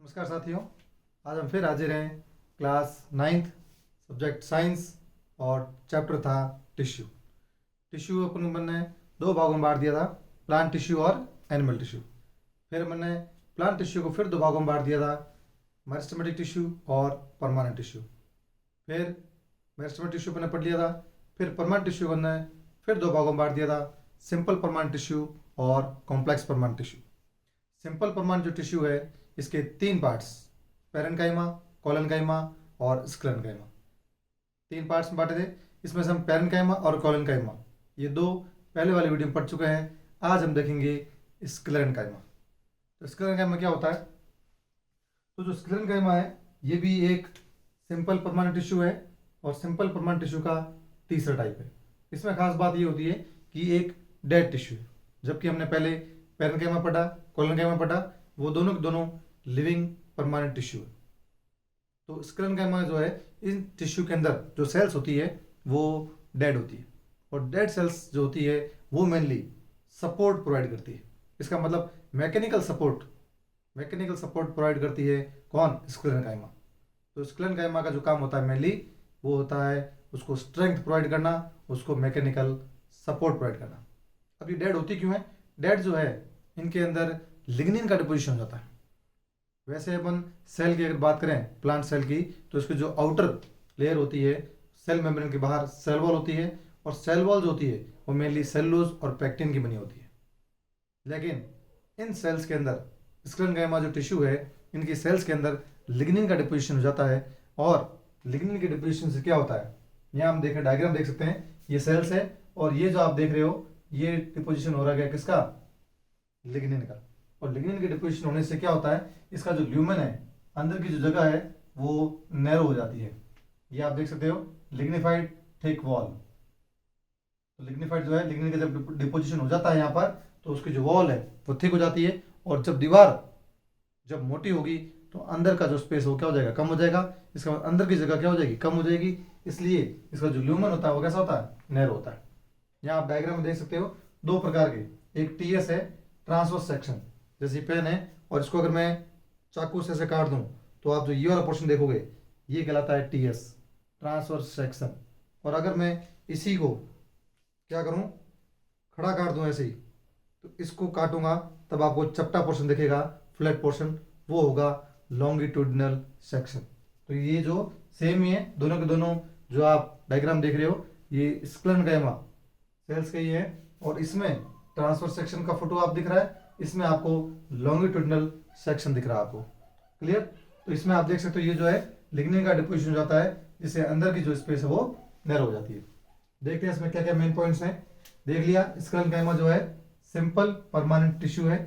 नमस्कार साथियों। आज हम फिर हाजिर हैं क्लास 9th सब्जेक्ट साइंस और चैप्टर था टिश्यू। टिश्यू अपन मैंने दो भागों में बांट दिया था, प्लांट टिश्यू और एनिमल टिश्यू। फिर मैंने प्लांट टिश्यू को फिर दो भागों में बांट दिया था, मेरिस्टेमेटिक टिश्यू और परमानेंट टिश्यू। फिर मेरिस्टेमेटिक टिश्यू मैंने पढ़ लिया था। फिर परमानेंट टिश्यू मैंने फिर दो भागों में बांट दिया था, सिंपल परमानेंट टिश्यू और complex permanent tissue. Simple permanent जो टिश्यू है इसके तीन पार्ट्स, पेरेन्काइमा, कोलेनकाइमा और स्क्लेरेन्काइमा, तीन पार्ट्स में बांटे थे। इसमें से हम पेरेन्काइमा और कोलेनकाइमा ये दो पहले वाले वीडियो में पढ़ चुके हैं। आज हम देखेंगे स्क्लेरेन्काइमा। तो स्क्लेरेन्काइमा क्या होता है? तो जो स्क्लेरेन्काइमा है ये भी एक सिंपल परमानेंट टिश्यू है और सिंपल परमानेंट टिश्यू का तीसरा टाइप है। इसमें खास बात ये होती है कि एक डेड टिश्यू है, जबकि हमने पहले पेरेन्काइमा पढ़ा, कोलेनकाइमा पढ़ा, वो दोनों के दोनों लिविंग परमानेंट टिश्यू है। तो स्क्लेरेन्काइमा जो है, इन टिश्यू के अंदर जो सेल्स होती है वो डेड होती है, और डेड सेल्स जो होती है वो मेनली सपोर्ट प्रोवाइड करती है। इसका मतलब मैकेनिकल सपोर्ट प्रोवाइड करती है कौन? स्क्लेरेन्काइमा। तो स्क्लेरेन्काइमा का जो काम होता है मेनली वो होता है उसको स्ट्रेंथ प्रोवाइड करना, उसको मैकेनिकल सपोर्ट प्रोवाइड करना। अब ये डेड होती क्यों है? डेड जो है इनके अंदर लिग्निन का डिपोजिशन हो जाता है। वैसे अपन सेल की अगर बात करें, प्लांट सेल की, तो इसकी जो आउटर लेयर होती है, सेल मेम्ब्रेन के बाहर सेल वॉल होती है, और सेल वॉल जो होती है वो मेनली सेलुलोज और पैक्टिन की बनी होती है। लेकिन इन सेल्स के अंदर स्क्लेरेन्काइमा जो टिश्यू है, इनकी सेल्स के अंदर लिग्निन का डिपोजिशन हो जाता है। और लिग्निन के डिपोजिशन से क्या होता है, यहाँ हम देखें, डायग्राम देख सकते हैं, ये सेल्स है और ये जो आप देख रहे हो ये डिपोजिशन हो रहा है किसका? लिग्निन का। और लिग्निन के डिपोजिशन होने से क्या होता है, इसका जो ल्यूमेन है, अंदर की जो जगह है वो नैरो हो जाती है। ये आप देख सकते हो, लिग्निफाइड थिक वॉल। तो लिग्निफाइड जो है, लिग्निन का जब डिपोजिशन हो जाता है यहाँ पर, तो उसकी जो वॉल है वो थिक हो जाती है, और जब दीवार जब मोटी होगी तो अंदर का जो स्पेस वो क्या हो जाएगा? कम हो जाएगा। इसका अंदर की जगह क्या हो जाएगी? कम हो जाएगी। इसलिए इसका जो ल्यूमेन होता है वो कैसा होता है? नैरो होता है। यहाँ आप डायग्राम में देख सकते हो दो प्रकार के, एक टीएस है, ट्रांसवर्स सेक्शन, जैसे पेन है, और इसको अगर मैं चाकू से ऐसे काट दूं तो आप जो ये वाला पोर्शन देखोगे ये कहलाता है टीएस, ट्रांसवर्स सेक्शन। और अगर मैं इसी को क्या करूं, खड़ा काट दूं ऐसे ही, तो इसको काटूंगा तब आपको चपटा पोर्शन दिखेगा, फ्लैट पोर्शन, वो होगा लॉन्गिट्यूडिनल सेक्शन। तो ये जो सेम ही है, दोनों के दोनों जो आप डायग्राम देख रहे हो ये स्क्लेरेन्काइमा सेल्स के ही है, और इसमें ट्रांसफर सेक्शन का फोटो आप दिख रहा है, इसमें आपको लॉन्गिट्यूडिनल सेक्शन दिख रहा है आपको। क्लियर? तो इसमें आप देख सकते हो ये जो है लिग्निन का डिपोजिशन हो जाता है, जिससे अंदर की जो स्पेस है वो नैरो हो जाती है। देखते हैं इसमें क्या क्या मेन पॉइंट्स हैं। देख लिया, स्क्लेरेन्काइमा जो है सिंपल परमानेंट टिश्यू है,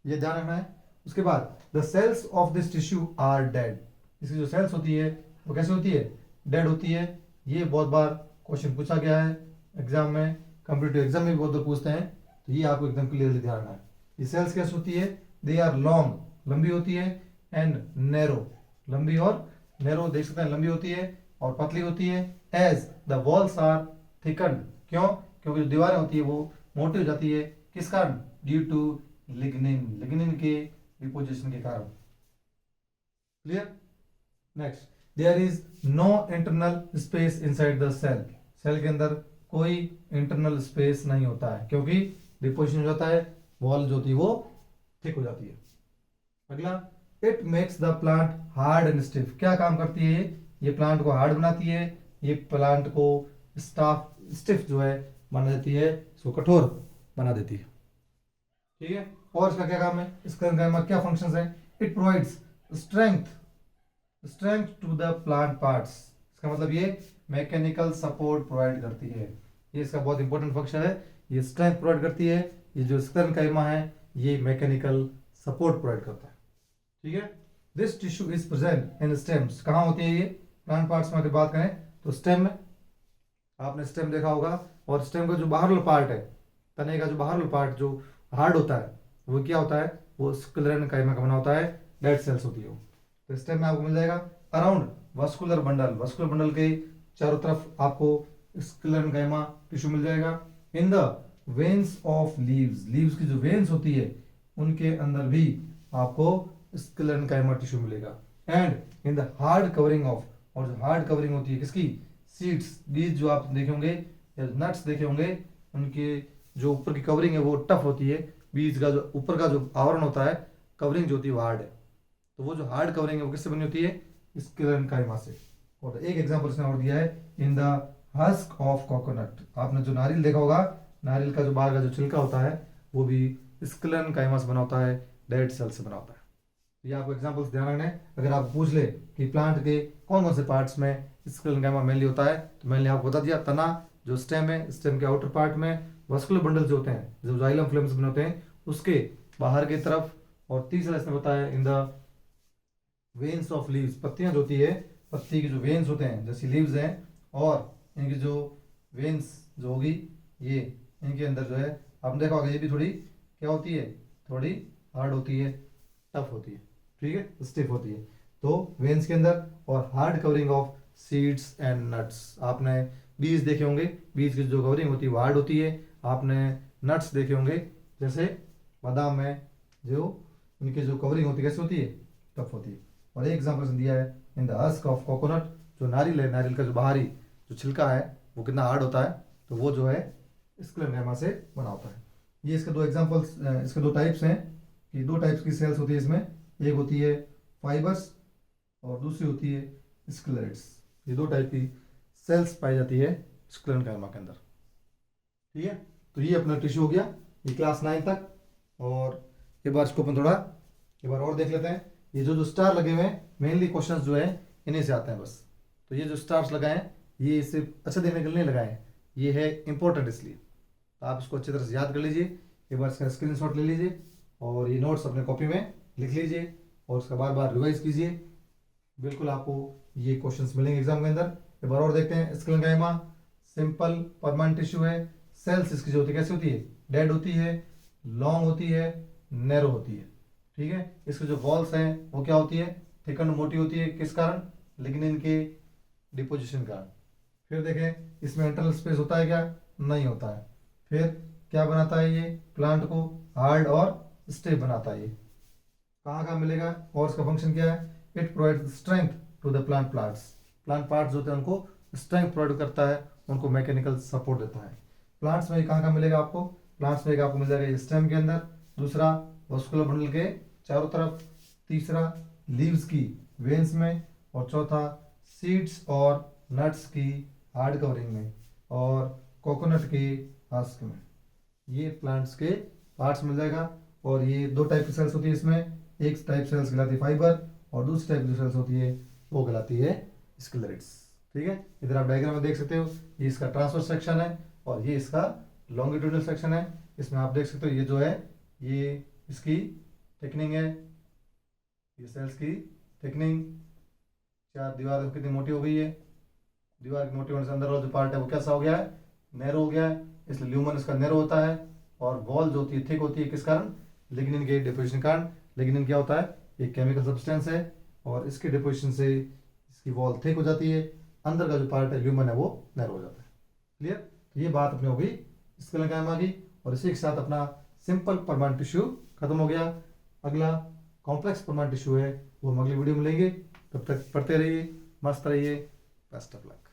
ये ध्यान रखना है। उसके बाद the cells of this tissue are dead. इसकी जो सेल्स होती है वो कैसे होती है? डेड होती है। ये बहुत बार क्वेश्चन पूछा गया है एग्जाम में, कॉम्पिटिटिव एग्जाम में भी बहुत बार पूछते हैं, तो ये आपको एकदम क्लियरली ध्यान रखना है। ये सेल्स कैसे होती है? दे आर लॉन्ग, लंबी होती है, एंड नैरो, लंबी और नैरो देख सकते हैं, लंबी होती है और पतली होती है। एज द वॉल्स आर थिकन्ड, क्यों? क्योंकि जो दीवारें होती है वो मोटी हो जाती है, किस कारण? ड्यू टू लिग्निन, लिग्निन के डिपोजिशन के कारण। Clear? Next, there is no internal space inside the cell. Cell के अंदर कोई इंटरनल स्पेस नहीं होता है, क्योंकि डिपोजिशन हो जाता है, वॉल जो होती है वो थिक हो जाती है। अगला, it makes the plant hard and stiff. क्या काम करती है ये प्लांट को हार्ड बनाती है, ये प्लांट को स्टिफ जो है बना देती है, इसको कठोर बना देती है। ठीक है? और इसका क्या काम है? इसका क्या फंक्शंस है? It provides strength to the plant parts. इसका मतलब ये मैकेनिकल सपोर्ट प्रोवाइड करती है, ये इसका बहुत इंपॉर्टेंट फंक्शन है। ये स्ट्रेंथ प्रोवाइड करती है, ये जो स्क्लेरेन्काइमा है ये मैकेनिकल सपोर्ट प्रोवाइड करता है। ठीक है? This tissue is present in stems. कहाँ होती है ये? प्लांट पार्ट्स में अगर बात करें तो स्टेम में, आपने स्टेम देखा होगा, और स्टेम का जो बाहरल पार्ट है, तने का जो बाहरल पार्ट जो हार्ड होता है वो क्या होता है? वो स्क्लेरेन्काइमा का बना होता है, डेड सेल्स होती है वो। तो स्टेम में आपको मिल जाएगा around vascular bundle, vascular bundle के चारों तरफ आपको स्क्लेरेन्काइमा टिश्यू मिल जाएगा। In the veins of leaves, leaves की जो वेन्स होती है उनके अंदर भी आपको स्क्लेरेन्काइमा टिश्यू मिलेगा। And in the hard covering of, और जो हार्ड कवरिंग होती है किसकी, सीड्स, बीज जो आप देखे होंगे या नट्स देखे होंगे, उनके जो ऊपर की कवरिंग है वो टफ होती है, बीज का जो ऊपर का जो आवरण होता है, कवरिंग जो होती है वो हार्ड है। तो वो जो हार्ड कवरिंग है वो किससे बनी होती है, स्क्लेरेन्काइमा से। और एक एग्जांपल इसने और दिया है, in the husk of coconut. आपने जो नारियल देखा होगा, नारियल का जो बाहर का जो छिलका होता है वो भी स्क्लेरेन्काइमा से बना होता है, डेड सेल से बना होता है। ये आपको एग्जांपल्स ध्यान रखना है। अगर आप पूछ ले कि प्लांट के कौन कौन से पार्ट्स में स्क्लेरेन्काइमा मेनली होता है, तो मैंने आपको बता दिया, तना जो स्टेम है, स्टेम के आउटर पार्ट में वस्कुलर बंडल जो होते हैं, जो जाइलम फ्लेम्स बने होते हैं उसके बाहर की तरफ, और तीसरा इसने बताया in the veins of leaves, पत्तियां जो होती है, पत्ती के जो वेन्स होते हैं जैसी लीव्स हैं, और इनकी जो वेन्स जो होगी ये, इनके अंदर जो है आपने देखा होगा ये भी थोड़ी क्या होती है, थोड़ी हार्ड होती है, टफ होती है, ठीक है, स्टिफ होती है। तो वेन्स के अंदर, और hard covering of seeds and nuts, आपने बीज देखे होंगे, बीज की जो कवरिंग होती है वो हार्ड होती है। आपने नट्स देखे होंगे जैसे बादाम में, जो उनकी जो कवरिंग होती है कैसी होती है, टफ होती है। और एक एग्जाम्पल दिया है in the husk of coconut, जो नारियल है, नारियल का जो बाहरी जो छिलका है वो कितना हार्ड होता है, तो वो जो है स्क्लेरेन्काइमा से बना होता है। ये इसके दो एग्जाम्पल्स, इसके दो टाइप्स हैं कि दो टाइप्स की सेल्स होती है इसमें, एक होती है फाइबर्स और दूसरी होती है स्क्लेरेट्स। ये दो टाइप की सेल्स पाई जाती है स्क्लेरेन्काइमा के अंदर, ठीक है। तो ये अपना टिश्यू हो गया, ये क्लास 9 तक। और एक बार इसको अपन थोड़ा एक बार और देख लेते हैं। ये जो जो स्टार लगे हुए हैं मेनली क्वेश्चंस जो है इन्हीं से आते हैं बस। तो ये जो स्टार्स लगाए हैं ये सिर्फ अच्छा देखने के लिए नहीं लगाए हैं, ये है इंपॉर्टेंट इसलिए। तो आप इसको अच्छी तरह से याद कर लीजिए, एक बार इसका स्क्रीनशॉट ले लीजिए और ये नोट्स अपने कॉपी में लिख लीजिए और उसका बार बार रिवाइज कीजिए। बिल्कुल आपको ये क्वेश्चंस मिलेंगे एग्जाम के अंदर। एक बार और देखते हैं। स्क्लेरेन्काइमा सिंपल परमानेंट टिश्यू है। सेल्स इसकी जो होती है कैसी होती है, डेड होती है, लॉन्ग होती है, नैरो होती है, ठीक है। इसके जो वॉल्स हैं वो क्या होती है, थिकन मोटी होती है, किस कारण, लिग्निन के डिपोजिशन कारण। फिर देखें इसमें इंटरनल स्पेस होता है क्या, नहीं होता है। फिर क्या बनाता है, ये प्लांट को हार्ड और स्टेप बनाता है। ये कहाँ कहाँ मिलेगा और इसका फंक्शन क्या है, it provide strength to the plant parts. Plant parts जो होते हैं उनको स्ट्रेंथ प्रोवाइड करता है, उनको मैकेनिकल सपोर्ट देता है। प्लांट्स में कहाँ कहाँ मिलेगा आपको, प्लांट्स में आपको मिल जाएगा स्टेम के अंदर, दूसरा वस्कुलर बंडल के चारों तरफ, तीसरा लीव्स की वेन्स में, और चौथा सीड्स और नट्स की हार्ड कवरिंग में, और कोकोनट के हस्क में। ये प्लांट्स के पार्ट्स मिल जाएगा। और ये दो टाइप की सेल्स होती है इसमें, एक टाइप सेल्स कहलाती है फाइबर और दूसरी टाइप जो सेल्स होती है वो कहलाती है स्क्लेरेट्स, ठीक है। इधर आप डायग्राम में देख सकते हो, ये इसका ट्रांसवर्स सेक्शन है और ये इसका लॉन्गिट्यूडनल सेक्शन है। इसमें आप देख सकते हो ये जो है ये इसकी थिकनिंग है, ये सेल्स की थिकनिंग, चार दीवार कितनी मोटी हो गई है, दीवार की मोटी होने से अंदर वाला जो पार्ट है वो कैसा हो गया है, नैरो हो गया है, इसलिए ल्यूमन इसका नैरो होता है। और वॉल जो होती है थिक होती है, किस कारण, लिग्निन के डिपोजिशन कारण। लिग्निन क्या होता है, एक केमिकल सब्सटेंस है और इसके डिपोजिशन से इसकी वॉल थिक हो जाती है, अंदर का जो पार्ट है ल्यूमन है वो नैरो हो जाता है। क्लियर। तो ये बात अपनी हो गई स्क्लेरेन्काइमा की, और इसी के साथ अपना सिंपल परमानेंट टिश्यू खत्म हो गया। अगला कॉम्प्लेक्स परमानेंट टिश्यू है वो हम अगली वीडियो में लेंगे। तब तक पढ़ते रहिए, मस्त रहिए, बेस्ट ऑफ लक।